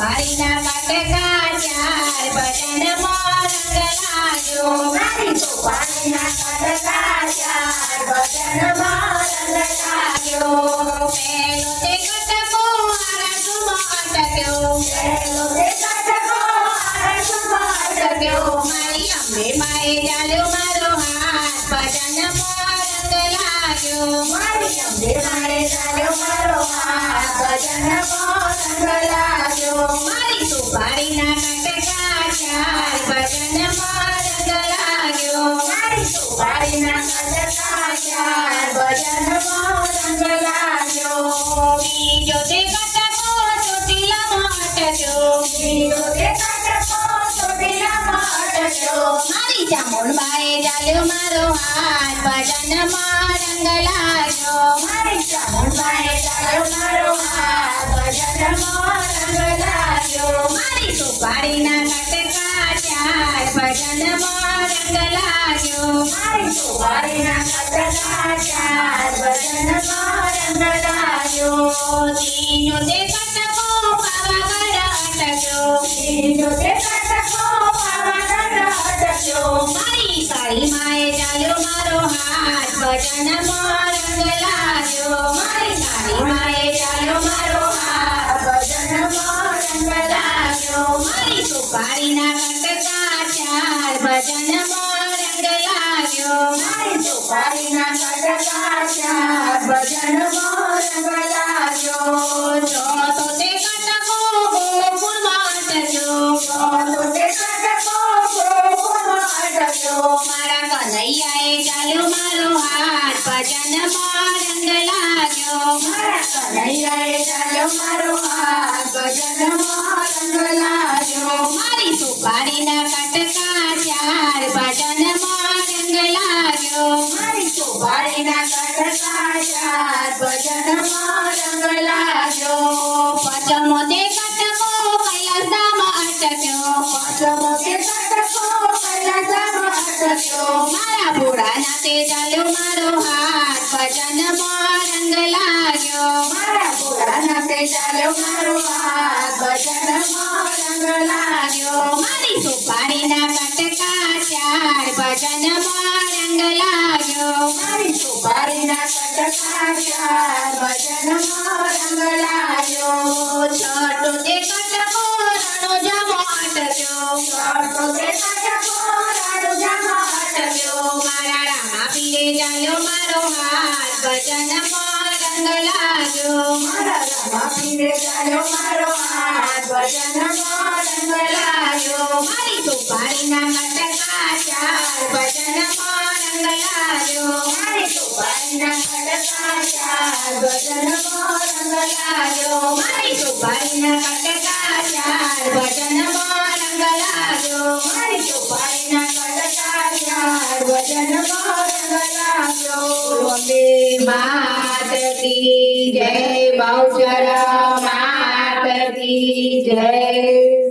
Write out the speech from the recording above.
સુપારીના કટકા ચાર ભજનમાં રંગ લાગ્યો મારી સુપારીના કટકા ચાર ભજનમાં રંગ લાગ્યો પેલો તે કટકો આરસમાં અટક્યો પેલો તે કટકો આરસમાં અટક્યો મારી અંબે માએ ડાલ્યો મારો હાથ ભજનમાં રંગ લાગ્યો મારી અંબે માએ ડાલ્યો મારો હાથ ભજનમાં રંગ લાગ્યો મારી સુપારીના કટકા ચાર ભજનમાં રંગ લાગ્યો મારી સુપારીના કટકા ચાર ભજનમાં રંગ લાગ્યો બીજો તે કટકો ચોટીલામાં અટક્યો બીજો તે કટકો ચોટીલામાં અટક્યો મારી ચામુંડબાએ ડાલ્યો મારો હાથ ભજનમાં રંગ લાગ્યો મારી ચામુંડબાએ ડાલ્યો મારો હાથ ભજનમાં રંગ લાગ્યો મારી સુપારીના કટકા ચાર ભજનમાં રંગ લાગ્યો મારી સુપારીના કટકા ચાર ભજનમાં રંગ લાગ્યો ત્રીજો તે કટકો પાવાગઢ અટક્યો ત્રીજો તે કટકો પાવાગઢ અટક્યો મારી કાળી માએ ડાલ્યો મારો હાથ ભજનમાં રંગ લાગ્યો મારી કાળી માએ ડાલ્યો મારો હાથ ભજનમાં રંગ લાગ્યો મારી સુપારીના કટકા ચાર ભજનમાં રંગ લાગ્યો મારી સુપારીના કટકા ચાર ભજનમાં રંગ લાગ્યો ચોથો તે કટકો ગોકુળમાં અટક્યો ચોથો તે કટકો ગોકુળમાં અટક્યો મારા કનૈયાએ ડાલ્યો મારો હાથ ભજનમાં રંગ લાગ્યો મારા કનૈયાએ ડાલ્યો મારો હાથ ભજનમાં રંગ લાગ્યો મારી સુપારીના કટકા ચાર ભજનમાં રંગ લાગ્યો મારી સુપારીના કટકા ચાર ભજનમાં રંગ લાગ્યો પાંચમો તે કટકો કૈલાસમાં અટક્યો પાંચમો તે કટકો કૈલાસમાં અટક્યો મારા ભોળાનાથે ડાલ્યો મારો હાથ ભજનમાં રંગ લાગ્યો મારા ભોળાનાથે ડાલ્યો મારો હાથ ભજનમાં રંગ લાગ્યો મારી સુપારીના કટકા ચાર ભજનમાં રંગ લાગ્યો મારી સુપારીના કટકા ચાર ભજનમાં રંગ લાગ્યો છઠ્ઠો તે કટકો રણોજામાં અટક્યો છઠ્ઠો તે કટકો રણોજામાં અટક્યો મારા રામા પીરે ડાલ્યો મારો હાથ ભજનમાં રંગ લાગ્યો મારા રામા પીરે ડાલ્યો મારો હાથ ભજનમાં રંગ લાગ્યો મારી સુપારીના કટકા ચાર ભજનમાં રંગ લાગ્યો મારી સુપારીના કટકા ચાર ભજનમાં રંગ લાગ્યો મારી સુપારીના કટકા ચાર ભજનમાં રંગ લાગ્યો મારી સુપારીના કટકા ચાર ભજનમાં રંગ લાગ્યો અંબે માત કી જય બહુચર માત કી જય।